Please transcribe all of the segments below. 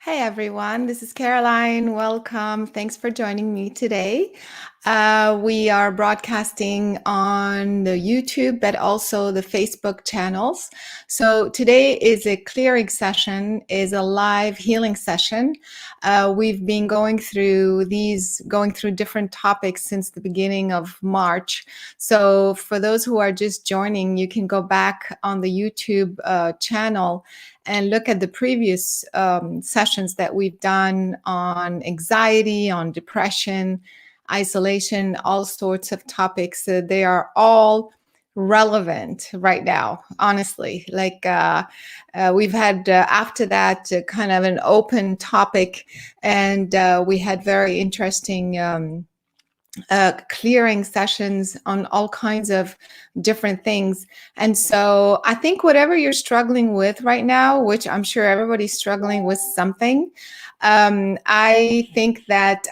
Hey everyone, this is Caroline. Welcome. Thanks for joining me today. We are broadcasting on the YouTube, but also the Facebook channels. So today is a clearing session, is a live healing session. We've been going through different topics since the beginning of March. So for those who are just joining, you can go back on the YouTube channel and look at the previous sessions that we've done on anxiety, on depression, isolation, all sorts of topics. They are all relevant right now, honestly. We've had after that kind of an open topic, and we had very interesting clearing sessions on all kinds of different things. And so I think whatever you're struggling with right now, which I'm sure everybody's struggling with something, I think that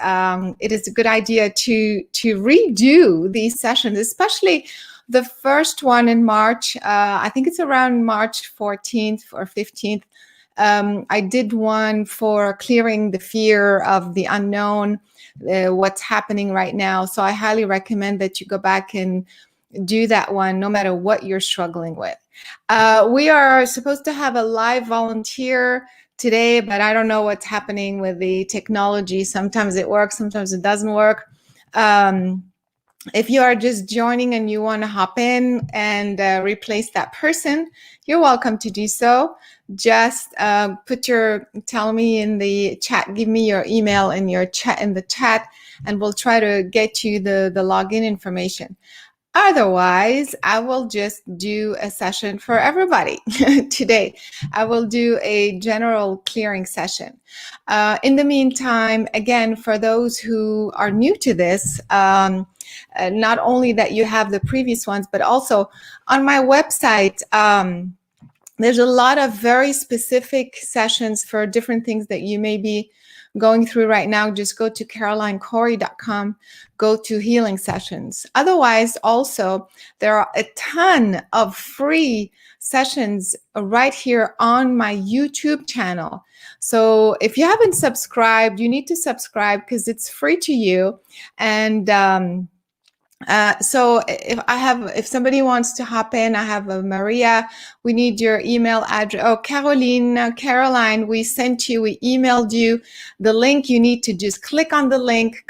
it is a good idea to redo these sessions, especially the first one in March. I think it's around March 14th or 15th. I did one for clearing the fear of the unknown, what's happening right now. So I highly recommend that you go back and do that one, no matter what you're struggling with. We are supposed to have a live volunteer today, but I don't know what's happening with the technology. Sometimes it works, sometimes it doesn't work. If you are just joining and you want to hop in and replace that person, you're welcome to do so. Just tell me in the chat, give me your email in the chat, and we'll try to get you the login information. Otherwise, I will just do a session for everybody today. I will do a general clearing session. In the meantime, again, for those who are new to this, not only that you have the previous ones, but also on my website, there's a lot of very specific sessions for different things that you may be going through right now. Just go to carolinecorey.com, go to healing sessions. Otherwise, also, there are a ton of free sessions right here on my YouTube channel. So if you haven't subscribed, you need to subscribe because it's free to you. And so if somebody wants to hop in, I have a Maria. We need your email address. Oh, Caroline, we emailed you the link. You need to just click on the link,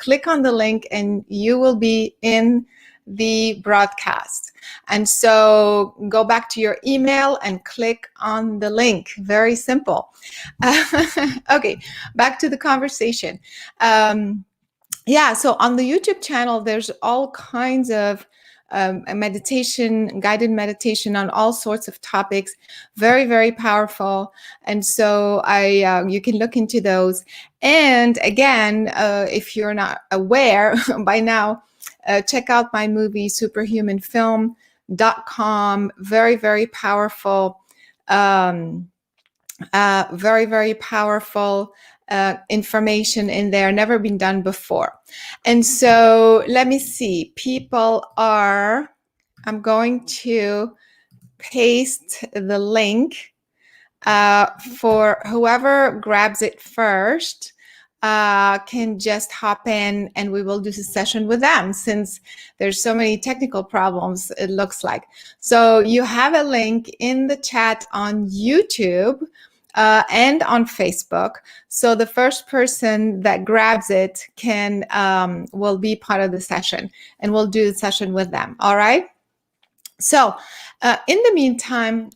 and you will be in the broadcast. And so go back to your email and click on the link. Very simple. Okay, back to the conversation. Yeah, so on the YouTube channel, there's all kinds of guided meditation on all sorts of topics, very, very powerful. And so you can look into those. And again, if you're not aware by now, check out my movie, superhumanfilm.com. Very, very powerful, very, very powerful information in there, never been done before. And so let me see, I'm going to paste the link for whoever grabs it first, can just hop in and we will do a session with them, since there's so many technical problems, it looks like. So you have a link in the chat on YouTube and on Facebook. So the first person that grabs it will be part of the session, and we'll do the session with them. All right. So in the meantime,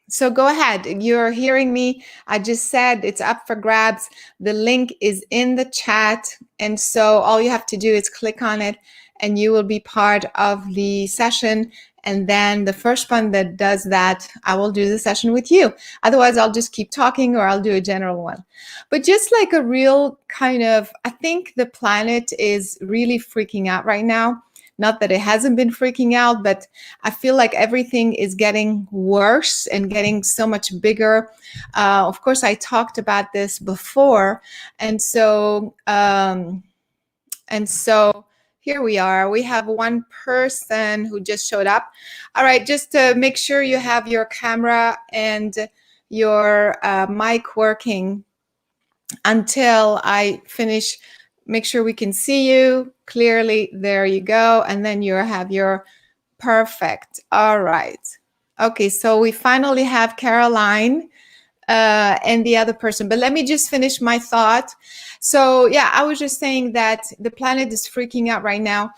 so go ahead. You're hearing me. I just said it's up for grabs. The link is in the chat. And so all you have to do is click on it and you will be part of the session. And then the first one that does that, I will do the session with you. Otherwise, I'll just keep talking or I'll do a general one. But just like a real kind of, I think the planet is really freaking out right now. Not that it hasn't been freaking out, but I feel like everything is getting worse and getting so much bigger. Of course, I talked about this before. And so here we are. We have one person who just showed up. All right, just to make sure you have your camera and your mic working. until I finish. Make sure we can see you clearly. There you go. And then you have your perfect. All right. Okay, so we finally have Caroline and the other person. But let me just finish my thought. So yeah, I was just saying that the planet is freaking out right now.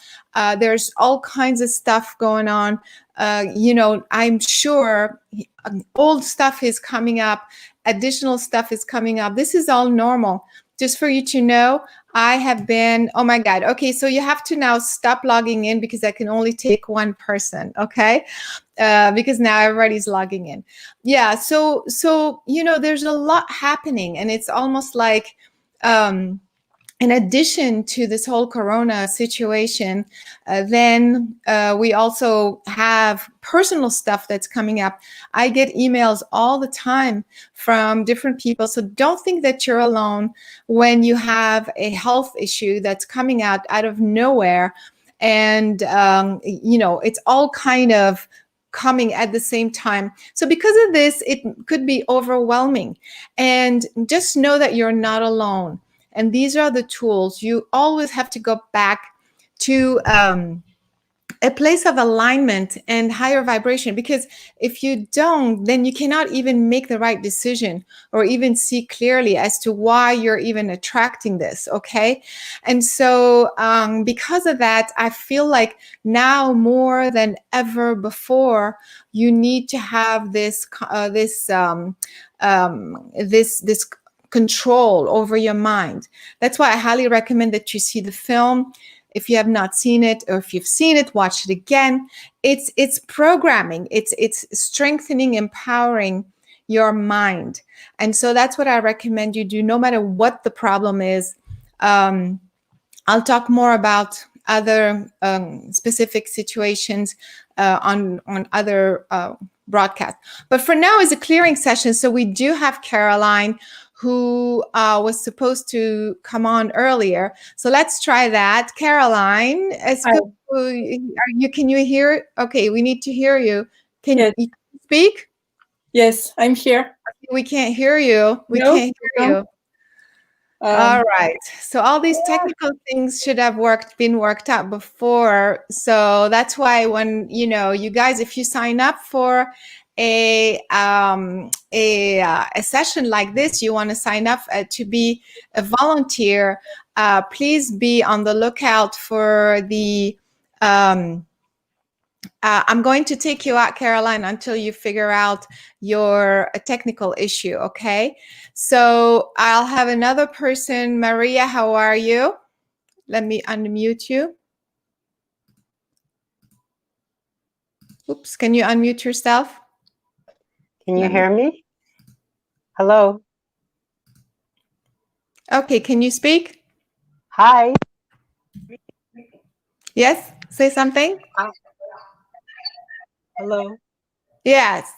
There's all kinds of stuff going on. I'm sure old stuff is coming up, additional stuff is coming up. This is all normal. Just for you to know, I have been, oh my God. Okay, so you have to now stop logging in because I can only take one person, okay? Because now everybody's logging in. Yeah, so there's a lot happening, and it's almost like in addition to this whole corona situation, then we also have personal stuff that's coming up. I get emails all the time from different people. So don't think that you're alone when you have a health issue that's coming out of nowhere. And, it's all kind of coming at the same time. So because of this, it could be overwhelming. And just know that you're not alone. And these are the tools. You always have to go back to a place of alignment and higher vibration, because if you don't, then you cannot even make the right decision or even see clearly as to why you're even attracting this. Okay. And so because of that, I feel like now more than ever before, you need to have this control over your mind. That's why I highly recommend that you see the film. If you have not seen it, or if you've seen it, watch it again. It's programming. It's strengthening, empowering your mind. And so that's what I recommend you do, no matter what the problem is. I'll talk more about other specific situations on other broadcasts. But for now, is a clearing session. So we do have Caroline, who was supposed to come on earlier. So let's try that. Caroline, can you hear? Okay, we need to hear you. Can you speak? Yes, I'm here. We can't hear you. We can't hear you. All right. So all these technical things should have been worked out before. So that's why when, you guys, if you sign up for a session like this, you want to sign up to be a volunteer, please be on the lookout for the I'm going to take you out, Caroline, until you figure out your technical issue, okay? So I'll have another person. Maria, how are you? Let me unmute you. Oops, can you unmute yourself? Can you hear me? Hello? Okay, can you speak? Hi. Yes, say something. Hi. Hello? Yes.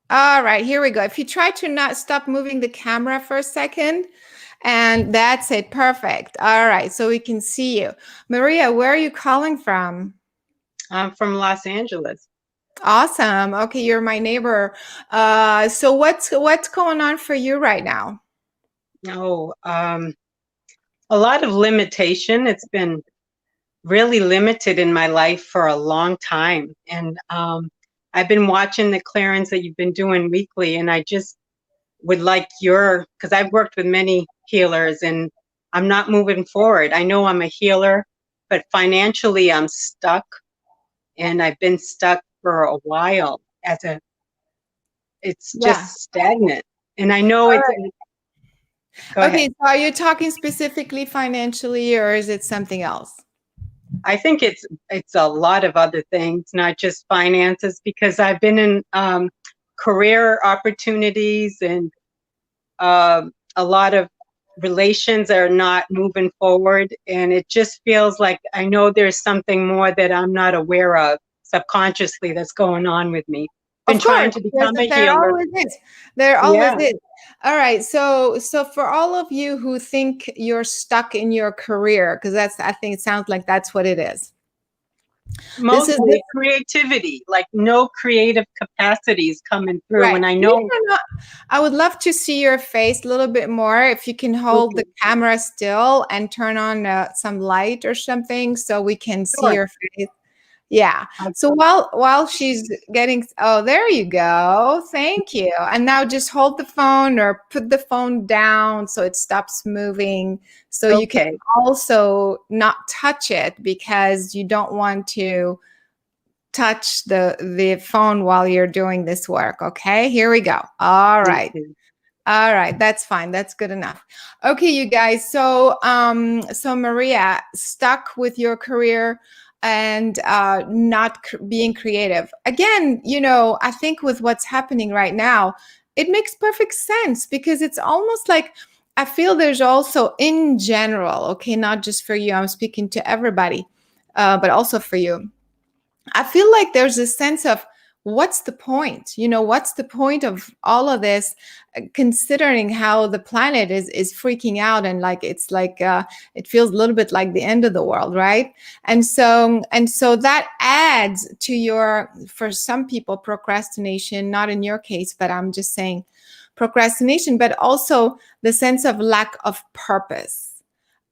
All right, here we go. If you try to not stop moving the camera for a second, and that's it. Perfect. All right, so we can see you. Maria, where are you calling from? I'm from Los Angeles. Awesome. Okay, you're my neighbor. So what's going on for you right now? Oh, a lot of limitation. It's been really limited in my life for a long time. And I've been watching the clearings that you've been doing weekly, and I just would like because I've worked with many healers and I'm not moving forward. I know I'm a healer, but financially I'm stuck, and I've been stuck for a while it's just stagnant. And I know it's Go ahead. So are you talking specifically financially, or is it something else? I think it's a lot of other things, not just finances, because I've been in career opportunities and a lot of relations are not moving forward, and it just feels like I know there's something more that I'm not aware of subconsciously that's going on with me. Been trying to become a healer. There always is. All right. So for all of you who think you're stuck in your career, because I think it sounds like that's what it is. This is Mostly creativity, like no creative capacities coming through. right. And I Can you know, turn on- I would love to see your face a little bit more. If you can hold okay, the camera still and turn on some light or something so we can see sure. your face. Yeah. I- So while she's getting, oh, there you go. Thank you. And now just hold the phone or put the phone down so it stops moving. So you can Okay, also not touch it because you don't want to touch the phone while you're doing this work. Okay, here we go. All right. okay. All right, that's fine. That's good enough. Okay, you guys. So Maria, stuck with your career and not being creative. Again, I think with what's happening right now, it makes perfect sense because it's almost like I feel there's also in general, okay, not just for you. I'm speaking to everybody, but also for you. I feel like there's a sense of what's the point? What's the point of all of this, considering how the planet is freaking out and like it's like it feels a little bit like the end of the world, right? And so that adds to your, for some people, procrastination, not in your case, but I'm just saying procrastination, but also the sense of lack of purpose.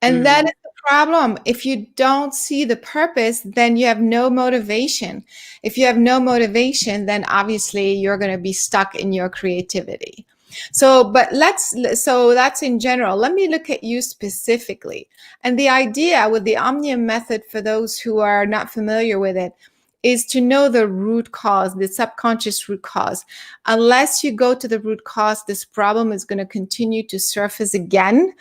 And that Mm, is the problem. If you don't see the purpose, then you have no motivation. If you have no motivation, then obviously you're going to be stuck in your creativity. So that's in general. Let me look at you specifically. And the idea with the Omnium method, for those who are not familiar with it, is to know the root cause, the subconscious root cause. Unless you go to the root cause, this problem is going to continue to surface again.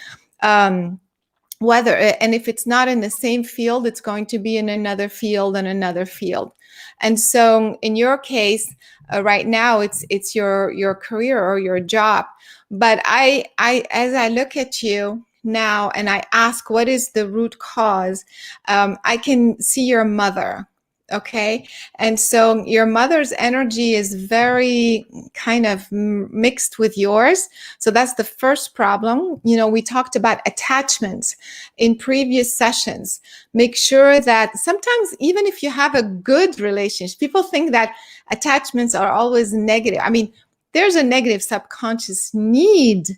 Whether, and if it's not in the same field, it's going to be in another field and another field. And so in your case, right now it's your career or your job. But I as I look at you now and I ask what is the root cause, I can see your mother. Okay. And so your mother's energy is very kind of mixed with yours. So that's the first problem. We talked about attachments in previous sessions. Make sure that sometimes, even if you have a good relationship, people think that attachments are always negative. I mean, there's a negative subconscious need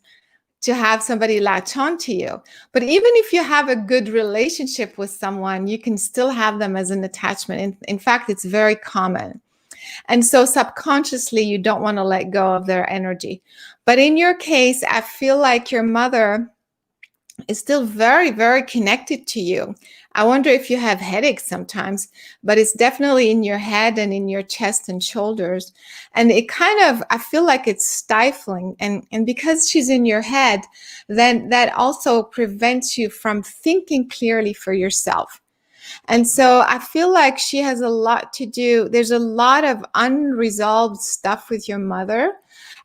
to have somebody latch on to you. But even if you have a good relationship with someone, you can still have them as an attachment. In fact, it's very common. And so subconsciously, you don't want to let go of their energy. But in your case, I feel like your mother is still very, very connected to you. I wonder if you have headaches sometimes, but it's definitely in your head and in your chest and shoulders. And it kind of, I feel like it's stifling. And because she's in your head, then that also prevents you from thinking clearly for yourself. And so I feel like she has a lot to do. There's a lot of unresolved stuff with your mother.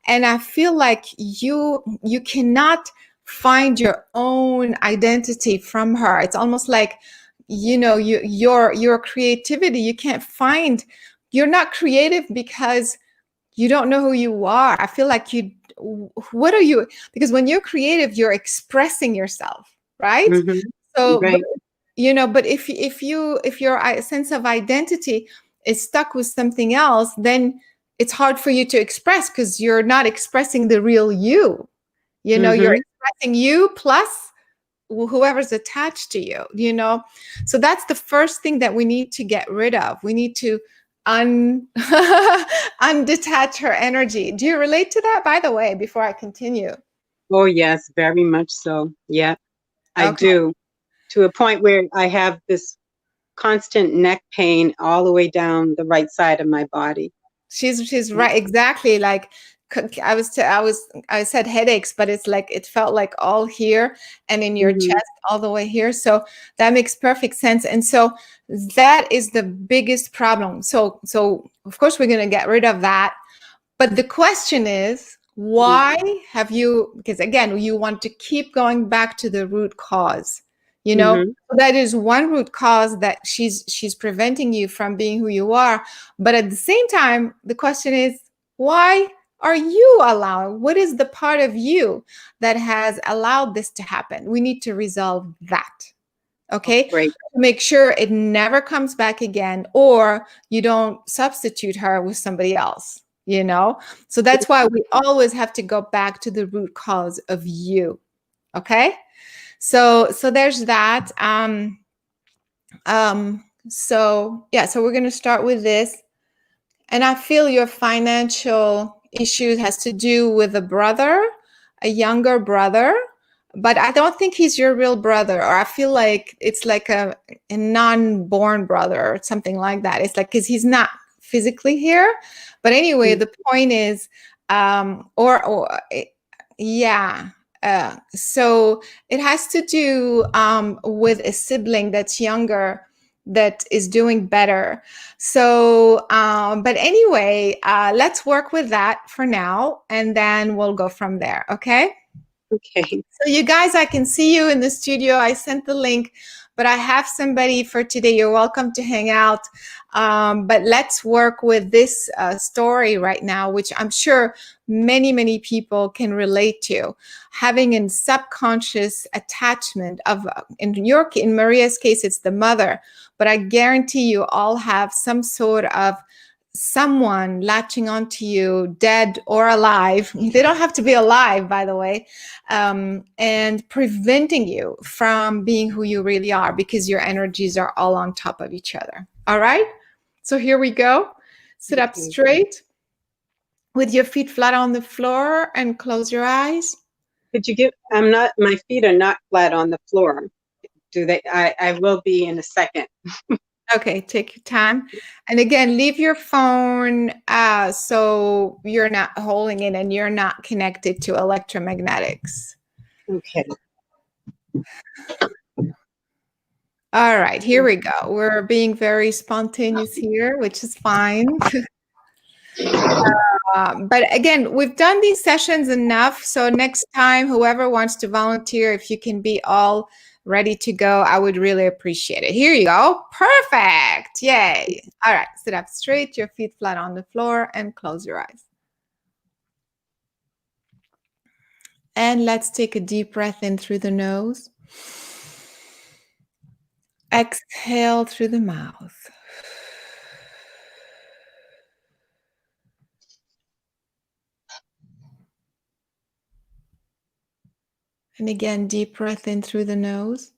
And I feel like you cannot find your own identity from her. It's almost like, your creativity, you can't find, you're not creative because you don't know who you are. I feel like what are you? Because when you're creative, you're expressing yourself, right? hmm So, right. but if your sense of identity is stuck with something else, then it's hard for you to express because you're not expressing the real you. You're hmm expressing you plus whoever's attached to you. So that's the first thing that we need to get rid of. We need to undetach her energy. Do you relate to that, by the way, before I continue? Oh, yes, very much so. Yeah, I Okay. do. To a point where I have this constant neck pain all the way down the right side of my body. She's right, exactly. Like I said headaches, but it's like it felt like all here and in your hmm chest all the way here. So that makes perfect sense. And so that is the biggest problem. So of course we're going to get rid of that. But the question is, why have you, because again, you want to keep going back to the root cause, hmm that is one root cause that she's preventing you from being who you are. But at the same time, the question is, why are you allowing, what is the part of you that has allowed this to happen? We need to resolve that. Okay. Great. Make sure it never comes back again, or you don't substitute her with somebody else, you know? So that's why we always have to go back to the root cause of you. Okay. So there's that. So yeah, so we're going to start with this. And I feel your financial issue has to do with a brother, a younger brother, but I don't think he's your real brother. Or I feel like it's like a non-born brother or something like that. It's like, because he's not physically here. But anyway, the point is, yeah. So it has to do with a sibling that's younger that is doing better. So, but anyway, let's work with that for now, and then we'll go from there. Okay. Okay. So you guys, I can see you in the studio. I sent the link, but I have somebody for today. You're welcome to hang out. But let's work with this story right now, which I'm sure many people can relate to. Having a subconscious attachment of, in Maria's case, it's the mother, but I guarantee you all have some sort of someone latching onto you, dead or alive. They don't have to be alive, by the way, and preventing you from being who you really are, because your energies are all on top of each other. All right. So here we go. Sit up straight with your feet flat on the floor and close your eyes. Could you give, my feet are not flat on the floor. Do they? I will be in a second. Okay, take your time. And again, leave your phone so you're not holding it and you're not connected to electromagnetics. Okay. All right, here we go. We're being very spontaneous here, which is fine. But again, we've done these sessions enough. So next time, whoever wants to volunteer, if you can be all ready to go, I would really appreciate it. Here you go. Perfect. Yay. All right. Sit up straight, your feet flat on the floor, and close your eyes. And let's take a deep breath in through the nose. Exhale through the mouth. And again, deep breath in through the nose.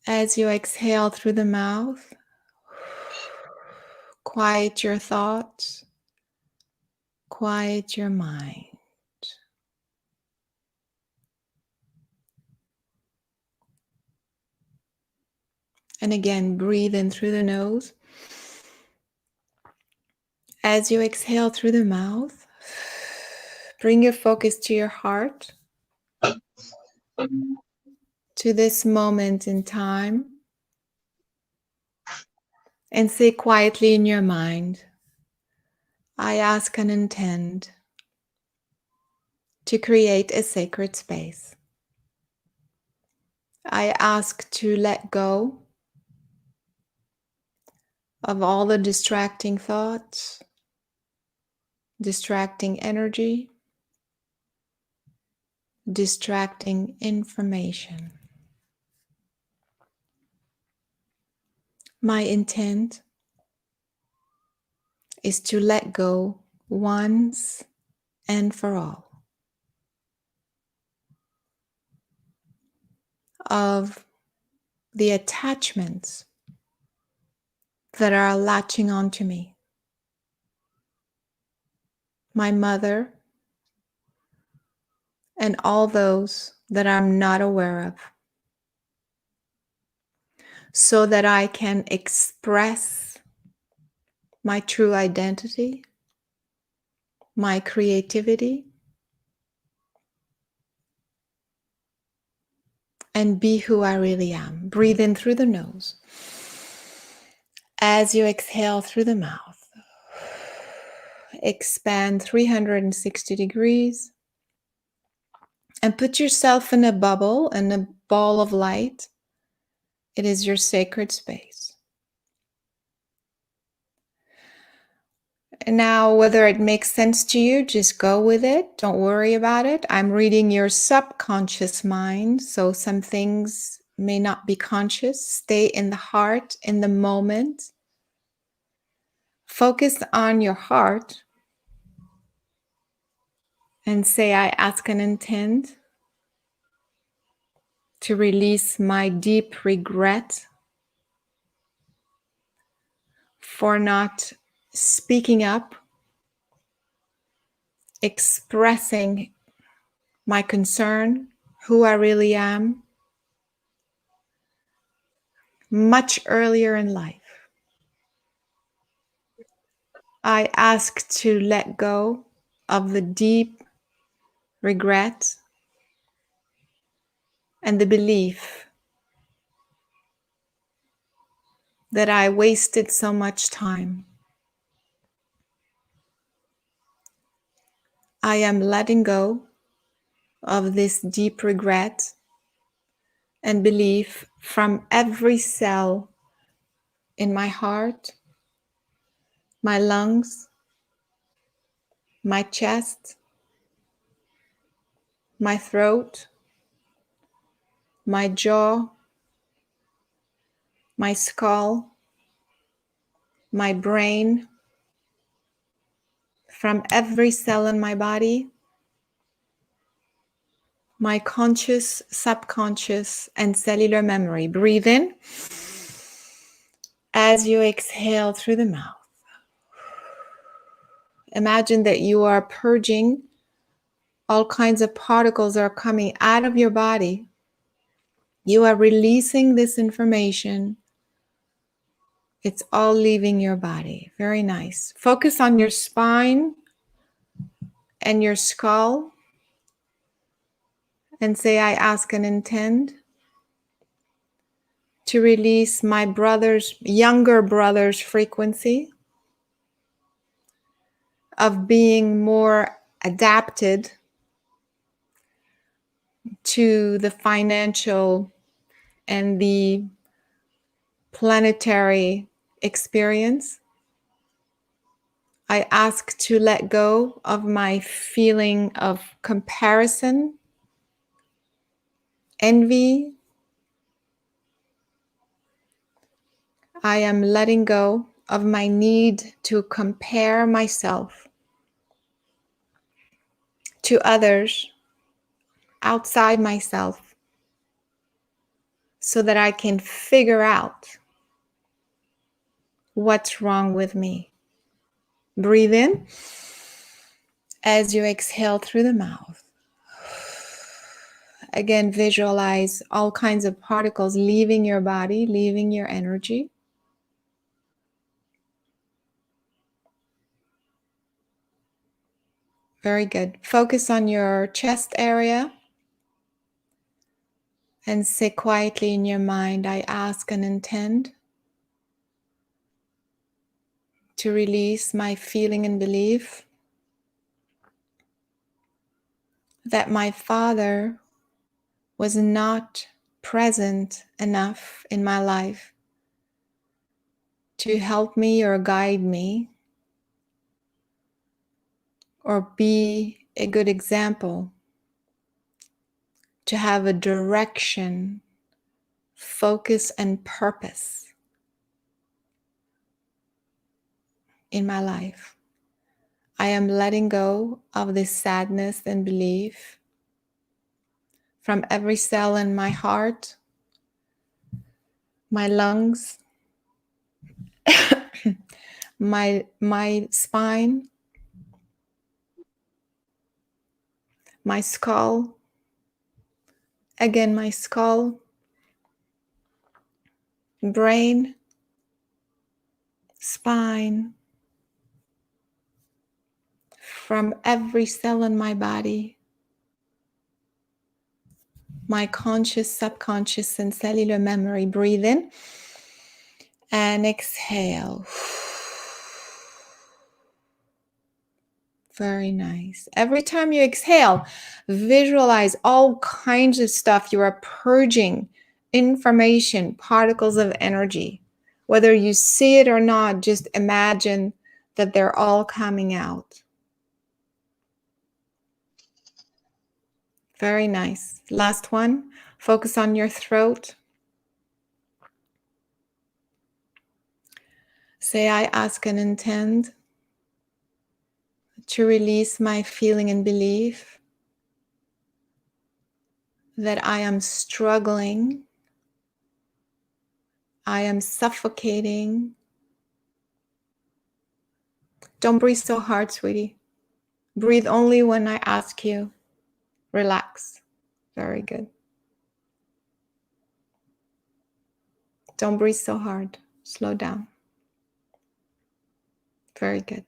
As you exhale through the mouth, quiet your thoughts, quiet your mind. And again, breathe in through the nose. As you exhale through the mouth, bring your focus to your heart, to this moment in time, and say quietly in your mind, I ask and intend to create a sacred space. I ask to let go of all the distracting thoughts, distracting energy, distracting information. My intent is to let go once and for all of the attachments that are latching onto me. My mother and all those that I'm not aware of, so that I can express my true identity, my creativity, and be who I really am. Breathe in through the nose. As you exhale through the mouth, expand 360 degrees and put yourself in a bubble and a ball of light. It is your sacred space. And now, whether it makes sense to you, just go with it. Don't worry about it. I'm reading your subconscious mind, so some things may not be conscious. Stay in the heart, in the moment. Focus on your heart and say, I ask and intend to release my deep regret for not speaking up, expressing my concern, who I really am, much earlier in life. I ask to let go of the deep regret and the belief that I wasted so much time. I am letting go of this deep regret and belief from every cell in my heart, my lungs, my chest, my throat, my jaw, my skull, my brain, from every cell in my body, my conscious, subconscious, and cellular memory. Breathe in as you exhale through the mouth. Imagine that you are purging all kinds of particles that are coming out of your body. You are releasing this information. It's all leaving your body. Very nice. Focus on your spine and your skull and say, I ask and intend to release my younger brother's frequency of being more adapted to the financial and the planetary experience. I ask to let go of my feeling of comparison, envy. I am letting go of my need to compare myself to others outside myself so that I can figure out what's wrong with me. Breathe in as you exhale through the mouth. Again, visualize all kinds of particles leaving your body, leaving your energy. Very good. Focus on your chest area and say quietly in your mind, I ask and intend to release my feeling and belief that my father was not present enough in my life to help me or guide me or be a good example, to have a direction, focus, and purpose in my life. I am letting go of this sadness and belief from every cell in my heart, my lungs, my spine, my skull, again, my skull, brain, spine, from every cell in my body, my conscious, subconscious, and cellular memory. Breathe in and exhale. Very nice. Every time you exhale, visualize all kinds of stuff. You are purging information, particles of energy. Whether you see it or not, just imagine that they're all coming out. Very nice. Last one. Focus on your throat. Say, I ask and intend to release my feeling and belief that I am struggling, I am suffocating. Don't breathe so hard, sweetie. Breathe only when I ask you. Relax. Very good. Don't breathe so hard. Slow down. Very good.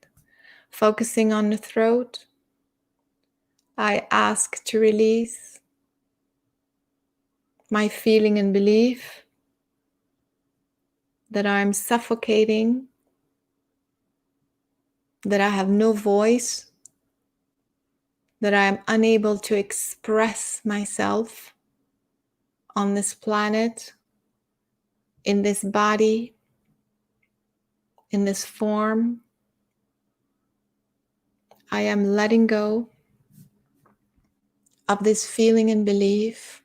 Focusing on the throat, I ask to release my feeling and belief that I'm suffocating, that I have no voice, that I am unable to express myself on this planet, in this body, in this form. I am letting go of this feeling and belief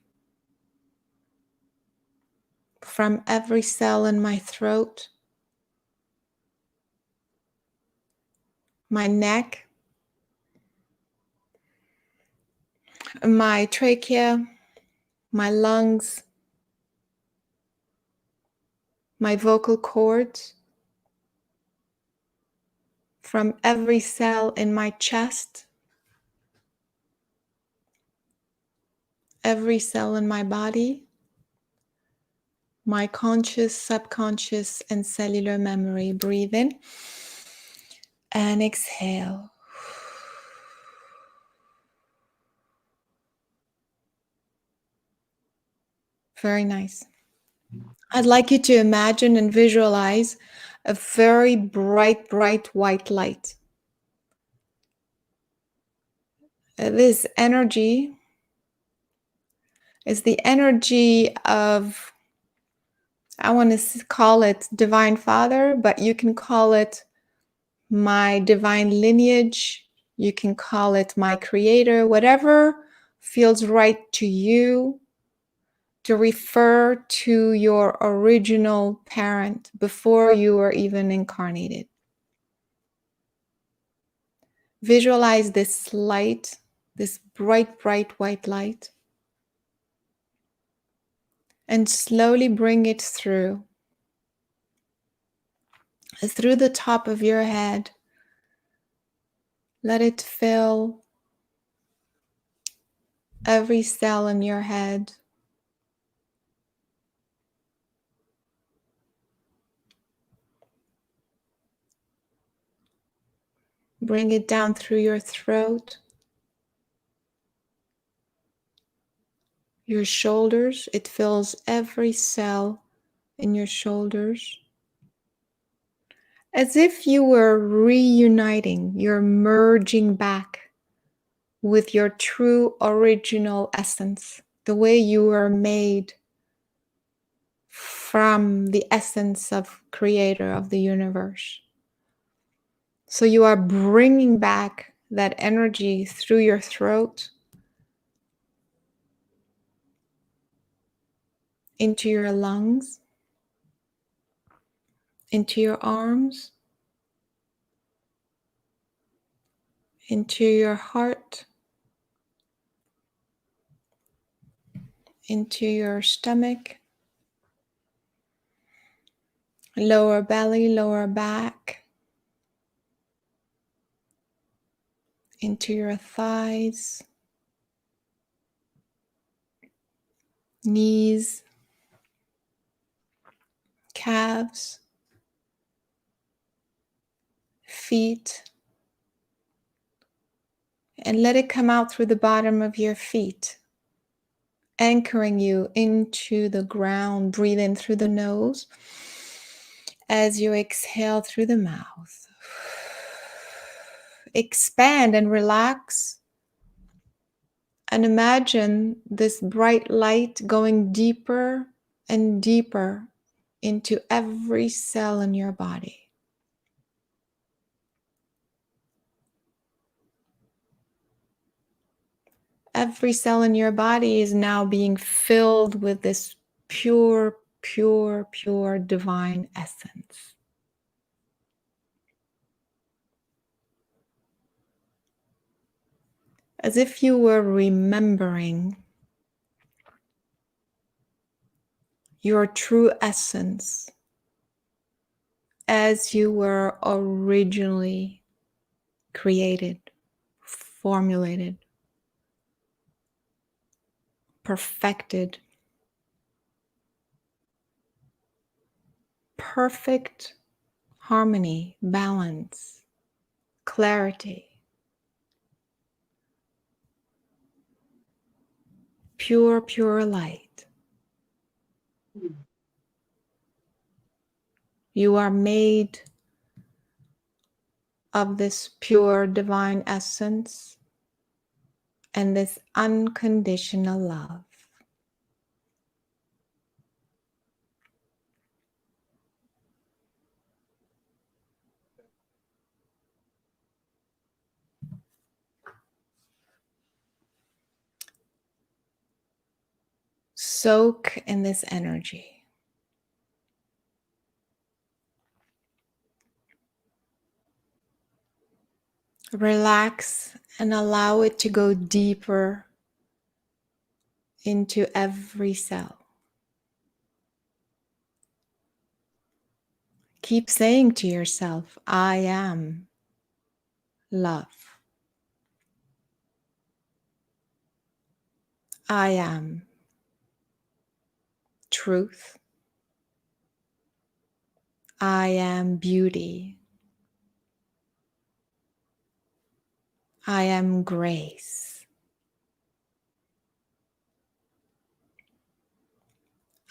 from every cell in my throat, my neck, my trachea, my lungs, my vocal cords, from every cell in my chest, every cell in my body, my conscious, subconscious, and cellular memory. Breathe in and exhale. Very nice. I'd like you to imagine and visualize a very bright, bright white light. This energy is the energy of, I want to call it Divine Father, but you can call it my divine lineage. You can call it my creator, whatever feels right to you, to refer to your original parent before you were even incarnated. Visualize this light, this bright, bright white light, and slowly bring it through the top of your head. Let it fill every cell in your head. Bring it down through your throat, your shoulders. It fills every cell in your shoulders. As if you were reuniting, you're merging back with your true original essence, the way you were made from the essence of Creator of the universe. So you are bringing back that energy through your throat into your lungs, into your arms, into your heart, into your stomach, lower belly, lower back, into your thighs, knees, calves, feet, and let it come out through the bottom of your feet, anchoring you into the ground. Breathe in through the nose as you exhale through the mouth. Expand and relax. And imagine this bright light going deeper and deeper into every cell in your body. Every cell in your body is now being filled with this pure, pure, pure divine essence. As if you were remembering your true essence as you were originally created, formulated, perfected, perfect harmony, balance, clarity, pure, pure light. You are made of this pure divine essence and this unconditional love. Soak in this energy. Relax and allow it to go deeper into every cell. Keep saying to yourself, I am love. I am truth. I am beauty. I am grace.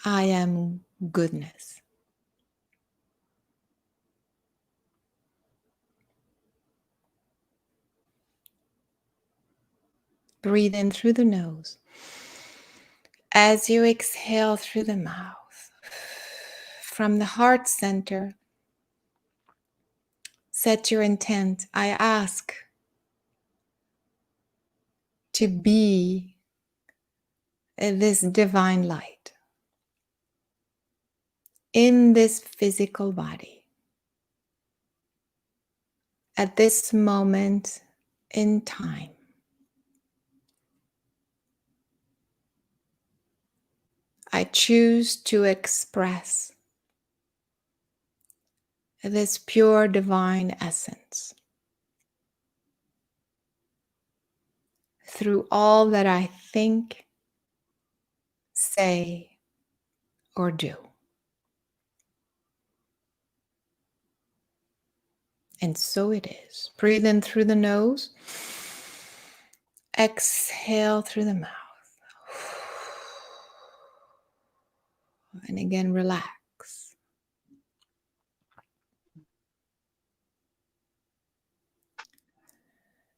I am goodness. Breathe in through the nose. As you exhale through the mouth, from the heart center, set your intent. I ask to be this divine light in this physical body at this moment in time. I choose to express this pure divine essence through all that I think, say, or do. And so it is. Breathe in through the nose. Exhale through the mouth. And again, relax.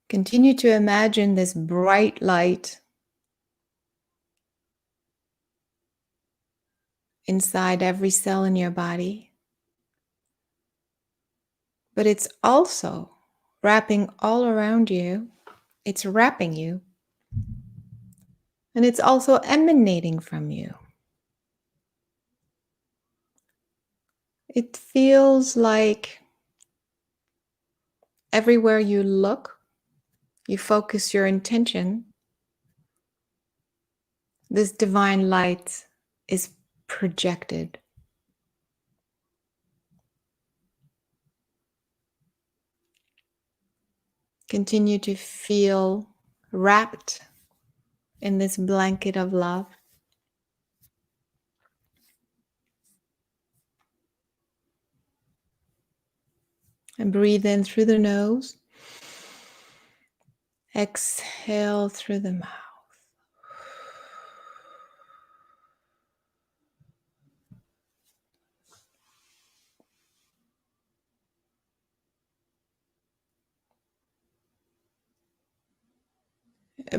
Continue to imagine this bright light inside every cell in your body. But it's also wrapping all around you. It's wrapping you. And it's also emanating from you. It feels like everywhere you look, you focus your intention, this divine light is projected. Continue to feel wrapped in this blanket of love. And breathe in through the nose. Exhale through the mouth.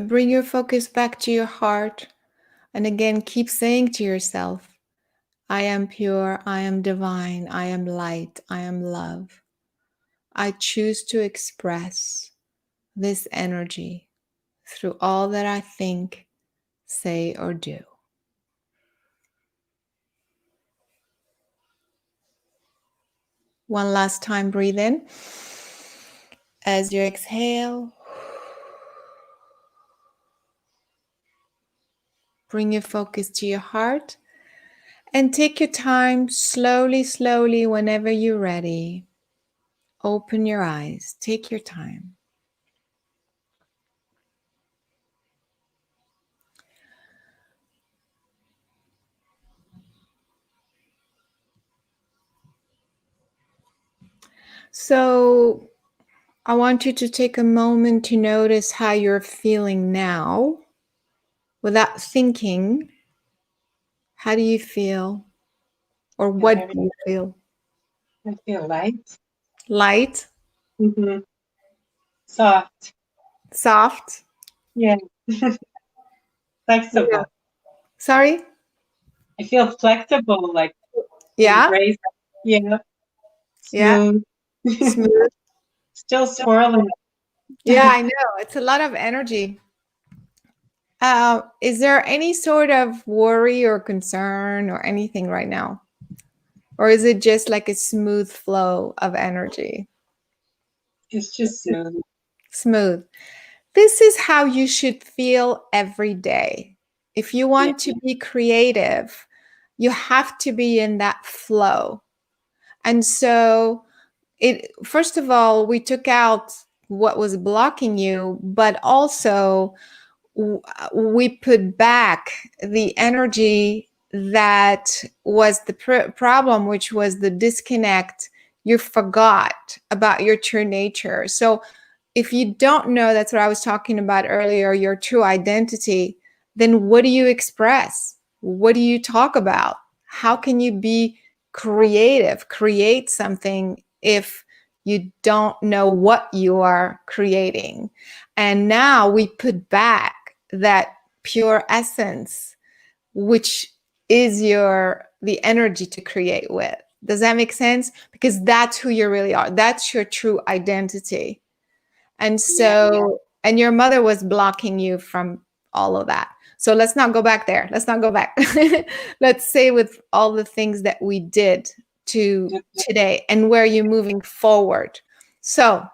Bring your focus back to your heart. And again, keep saying to yourself, I am pure, I am divine, I am light, I am love. I choose to express this energy through all that I think, say, or do. One last time, breathe in. As you exhale, bring your focus to your heart and take your time slowly, slowly, whenever you're ready. Open your eyes. Take your time. So I want you to take a moment to notice how you're feeling now without thinking. How do you feel? Or what do you feel? I feel light. Light? Mm-hmm. Soft. Soft? Yeah. Flexible. Yeah. Sorry? I feel flexible, like Yeah? embrace. Yeah. Yeah? Smooth. Smooth? Still swirling. Yeah, I know. It's a lot of energy. Is there any sort of worry or concern or anything right now? Or is it just like a smooth flow of energy? It's just smooth. Smooth. This is how you should feel every day. If you want to be creative, you have to be in that flow. And so first of all, we took out what was blocking you, but also we put back the energy that was the problem, which was the disconnect. You forgot about your true nature. So if you don't know, that's what I was talking about earlier, your true identity, then what do you express? What do you talk about? How can you be creative, create something if you don't know what you are creating? And now we put back that pure essence, which is the energy to create with. Does that make sense? Because that's who you really are. That's your true identity. And so, and your mother was blocking you from all of that. So let's not go back there. Let's not go back. Let's say with all the things that we did to today and where you're moving forward. So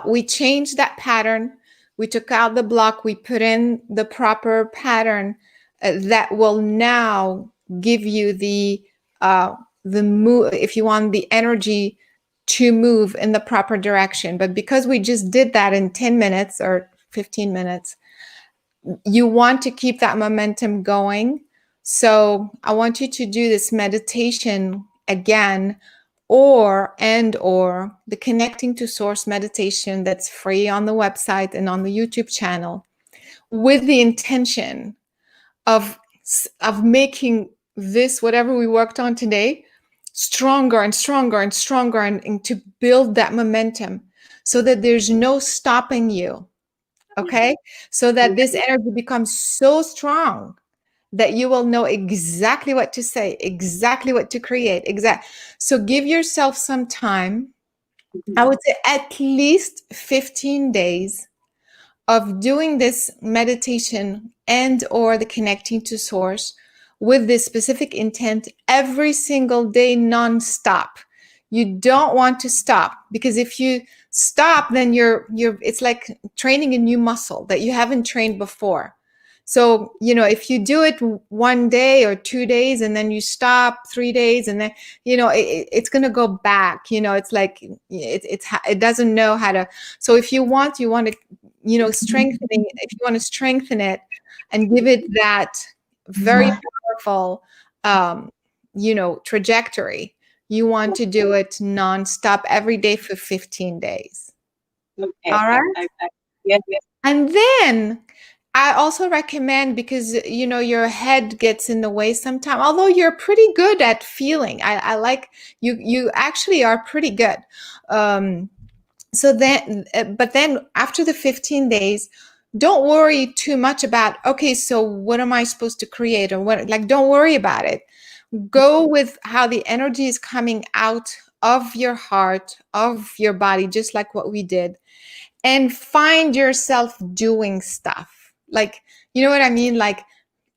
we changed that pattern. We took out the block. We put in the proper pattern that will now give you the move, if you want, the energy to move in the proper direction. But because we just did that in 10 minutes or 15 minutes, you want to keep that momentum going. So I want you to do this meditation again, or the connecting to source meditation that's free on the website and on the YouTube channel, with the intention of making this, whatever we worked on today, stronger and stronger and stronger, and to build that momentum so that there's no stopping you. Okay? So that this energy becomes so strong that you will know exactly what to say, exactly what to create. So give yourself some time. I would say at least 15 days of doing this meditation and or the connecting to source with this specific intent every single day, nonstop. You don't want to stop, because if you stop, then it's like training a new muscle that you haven't trained before. So, if you do it one day or 2 days and then you stop 3 days and then, it's going to go back. It's like it doesn't know how to. So if you want to, strengthening, if you want to strengthen it and give it that very powerful, trajectory, you want to do it nonstop every day for 15 days. Okay. All right. Yes. And then I also recommend, because your head gets in the way sometimes, although you're pretty good at feeling. I like you actually are pretty good. So then, but then after the 15 days, don't worry too much about, okay, so what am I supposed to create, or what, don't worry about it. Go with how the energy is coming out of your heart, of your body, just like what we did. and find yourself doing stuff. Like, you know what I mean? Like,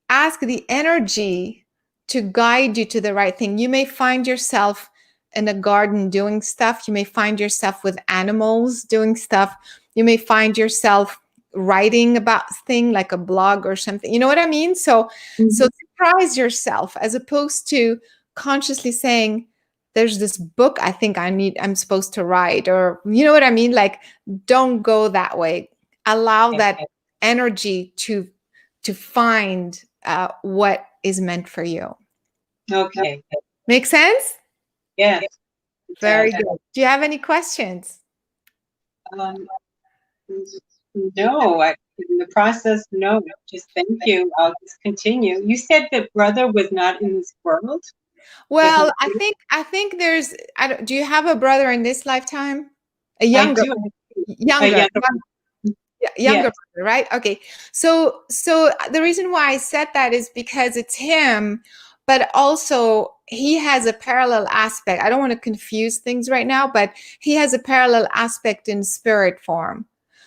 ask the energy to guide you to the right thing. You may find yourself in a garden doing stuff. You may find yourself with animals doing stuff. You may find yourself writing about thing like a blog or something. You know what I mean? So surprise yourself as opposed to consciously saying, there's this book I think I'm supposed to write, or you know what I mean? Like, don't go that way. Allow that energy to find what is meant for you. Okay. Make sense? Yeah. Very good. Do you have any questions? No, in the process, no. Just thank you. I'll just continue. You said that brother was not in this world? Well, I think there's. Do you have a brother in this lifetime? A younger, I do. younger, younger Yes. brother, right? Okay. So the reason why I said that is because it's him, but also he has a parallel aspect. I don't want to confuse things right now, but he has a parallel aspect in spirit form.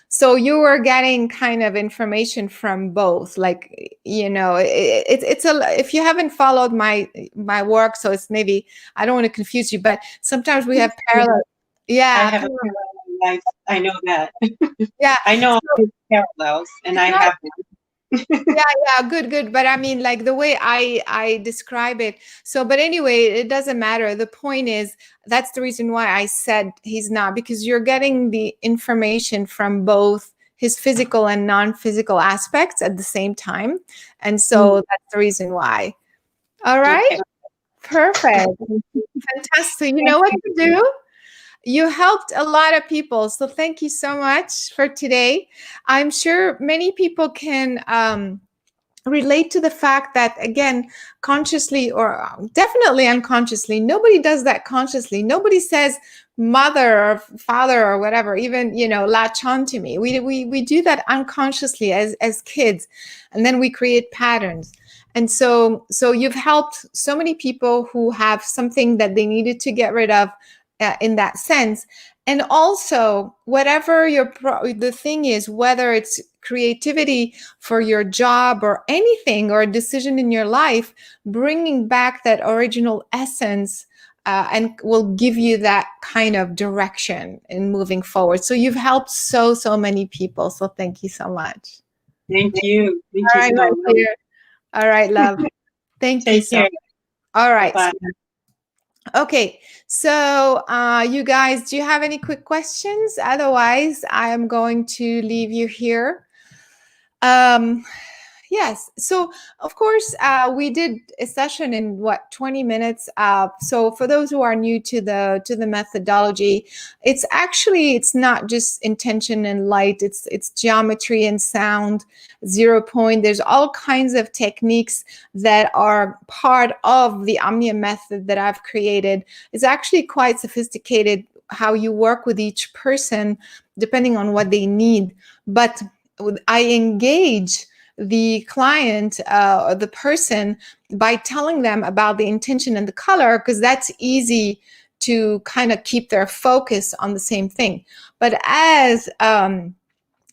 So you were getting kind of information from both, like, you know, it's a, if you haven't followed my work, so it's maybe, I don't want to confuse you, but sometimes we have parallel. Yeah. I have a parallel life. I know that. Yeah. I know all parallels, and I have one. Yeah, good. But I mean, like the way I describe it. So, but anyway, it doesn't matter. The point is, that's the reason why I said he's not, because you're getting the information from both his physical and non-physical aspects at the same time. And so that's the reason why. All right. Okay. Perfect. Fantastic. You know what to do? You helped a lot of people. So thank you so much for today. I'm sure many people can relate to the fact that, again, consciously or definitely unconsciously, nobody does that consciously. Nobody says mother or father or whatever, even, you know, latch on to me. We do that unconsciously as kids, and then we create patterns. And so you've helped so many people who have something that they needed to get rid of in that sense. And also, whatever the thing is, whether it's creativity for your job or anything, or a decision in your life, bringing back that original essence and will give you that kind of direction in moving forward. So you've helped so many people. So thank you so much. Thank you. Thank All you right, so much. All right, love. Thank you Take so care. much. All right. Bye. Okay, so you guys, do you have any quick questions? Otherwise, I am going to leave you here. Yes. So, of course, we did a session in 20 minutes. So, for those who are new to the methodology, it's not just intention and light. It's geometry and sound, 0 point. There's all kinds of techniques that are part of the Omnia method that I've created. It's actually quite sophisticated how you work with each person depending on what they need. But I engage the client or the person by telling them about the intention and the color, because that's easy to kind of keep their focus on the same thing. But as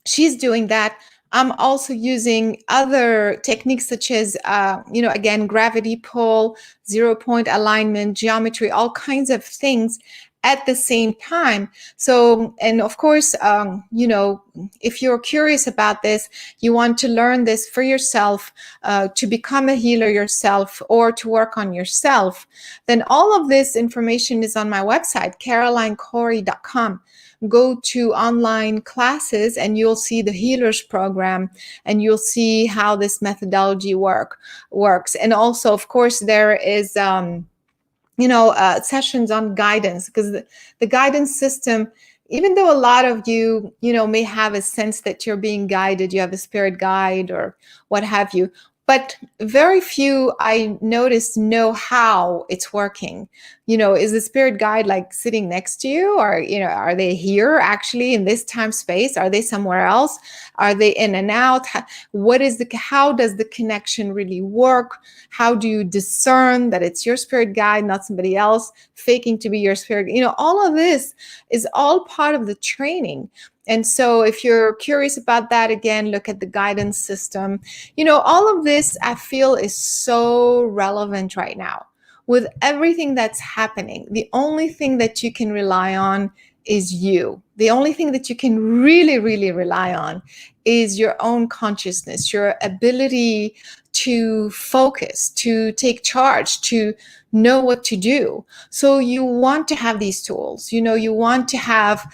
she's doing that, I'm also using other techniques such as, again, gravity pull, 0 point alignment, geometry, all kinds of things at the same time. So, and of course, if you're curious about this, you want to learn this for yourself, to become a healer yourself or to work on yourself, then all of this information is on my website, CarolineCorey.com. Go to online classes and you'll see the healers program, and you'll see how this methodology works. And also, of course, there is sessions on guidance, because the guidance system, even though a lot of you may have a sense that you're being guided, you have a spirit guide or what have you, but very few, I noticed, know how it's working. Is the spirit guide like sitting next to you, or are they here actually in this time space? Are they somewhere else? Are they in and out? How does the connection really work? How do you discern that it's your spirit guide, not somebody else faking to be your spirit? All of this is all part of the training. And so if you're curious about that, again, look at the guidance system. You know, all of this I feel is so relevant right now. With everything that's happening, the only thing that you can rely on is you. The only thing that you can really, really rely on is your own consciousness, your ability to focus, to take charge, to know what to do. So you want to have these tools. You know, you want to have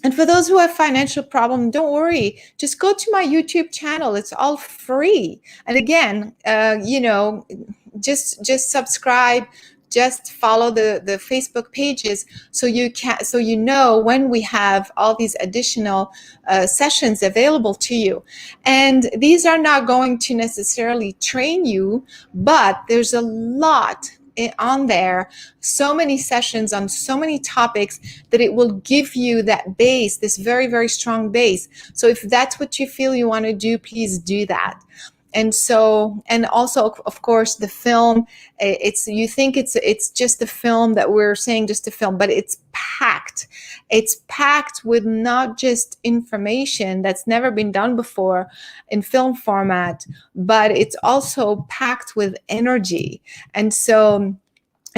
and for those who have financial problem, don't worry. Just go to my YouTube channel. It's all free. And again, you know, just subscribe, just follow the Facebook pages so you know when we have all these additional sessions available to you. And these are not going to necessarily train you, but there's a lot on there, so many sessions on so many topics that it will give you that base, this very, very strong base. So if that's what you feel you want to do, please do that. And so, and also, of course, the film, you think it's just a film that we're saying just a film, but it's packed. It's packed with not just information that's never been done before in film format, but it's also packed with energy. And so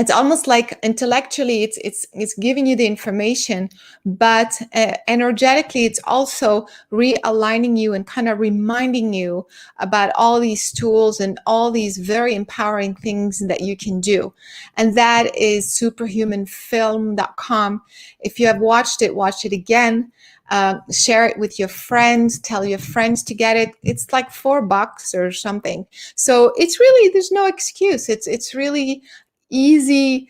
it's almost like intellectually it's giving you the information, but energetically it's also realigning you and kind of reminding you about all these tools and all these very empowering things that you can do. And that is superhumanfilm.com. If you have watched it, watch it again. Share it with your friends, tell your friends to get it. It's like $4 or something. So it's really, there's no excuse. It's really easy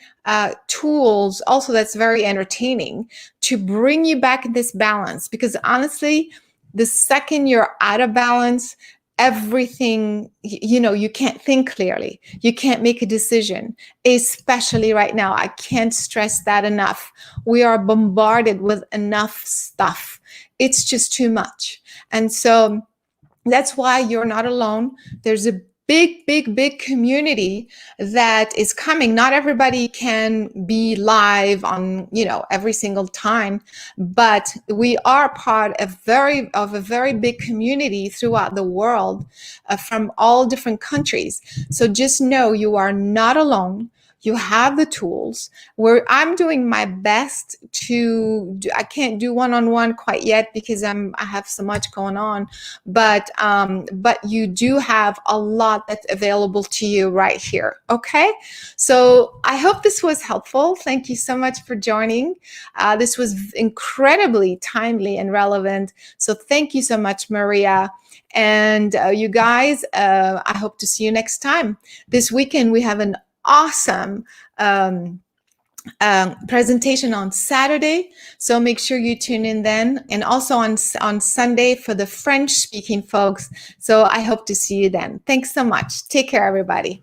tools also that's very entertaining to bring you back in this balance, because honestly, the second you're out of balance, everything, you know, you can't think clearly, you can't make a decision, especially right now. I can't stress that enough. We are bombarded with enough stuff. It's just too much. And so that's why you're not alone. There's a big community that is coming. Not everybody can be live on, you know, every single time, but we are part of a very big community throughout the world from all different countries. So just know you are not alone. You have the tools. Where I'm doing my best to do, I can't do one-on-one quite yet because I have so much going on, but you do have a lot that's available to you right here. Okay, so I hope this was helpful. Thank you so much for joining. This was incredibly timely and relevant. So thank you so much, Maria. And you guys, I hope to see you next time. This weekend we have an awesome presentation on Saturday, so make sure you tune in then, and also on Sunday for the French speaking folks. So I hope to see you then. Thanks so much. Take care, everybody.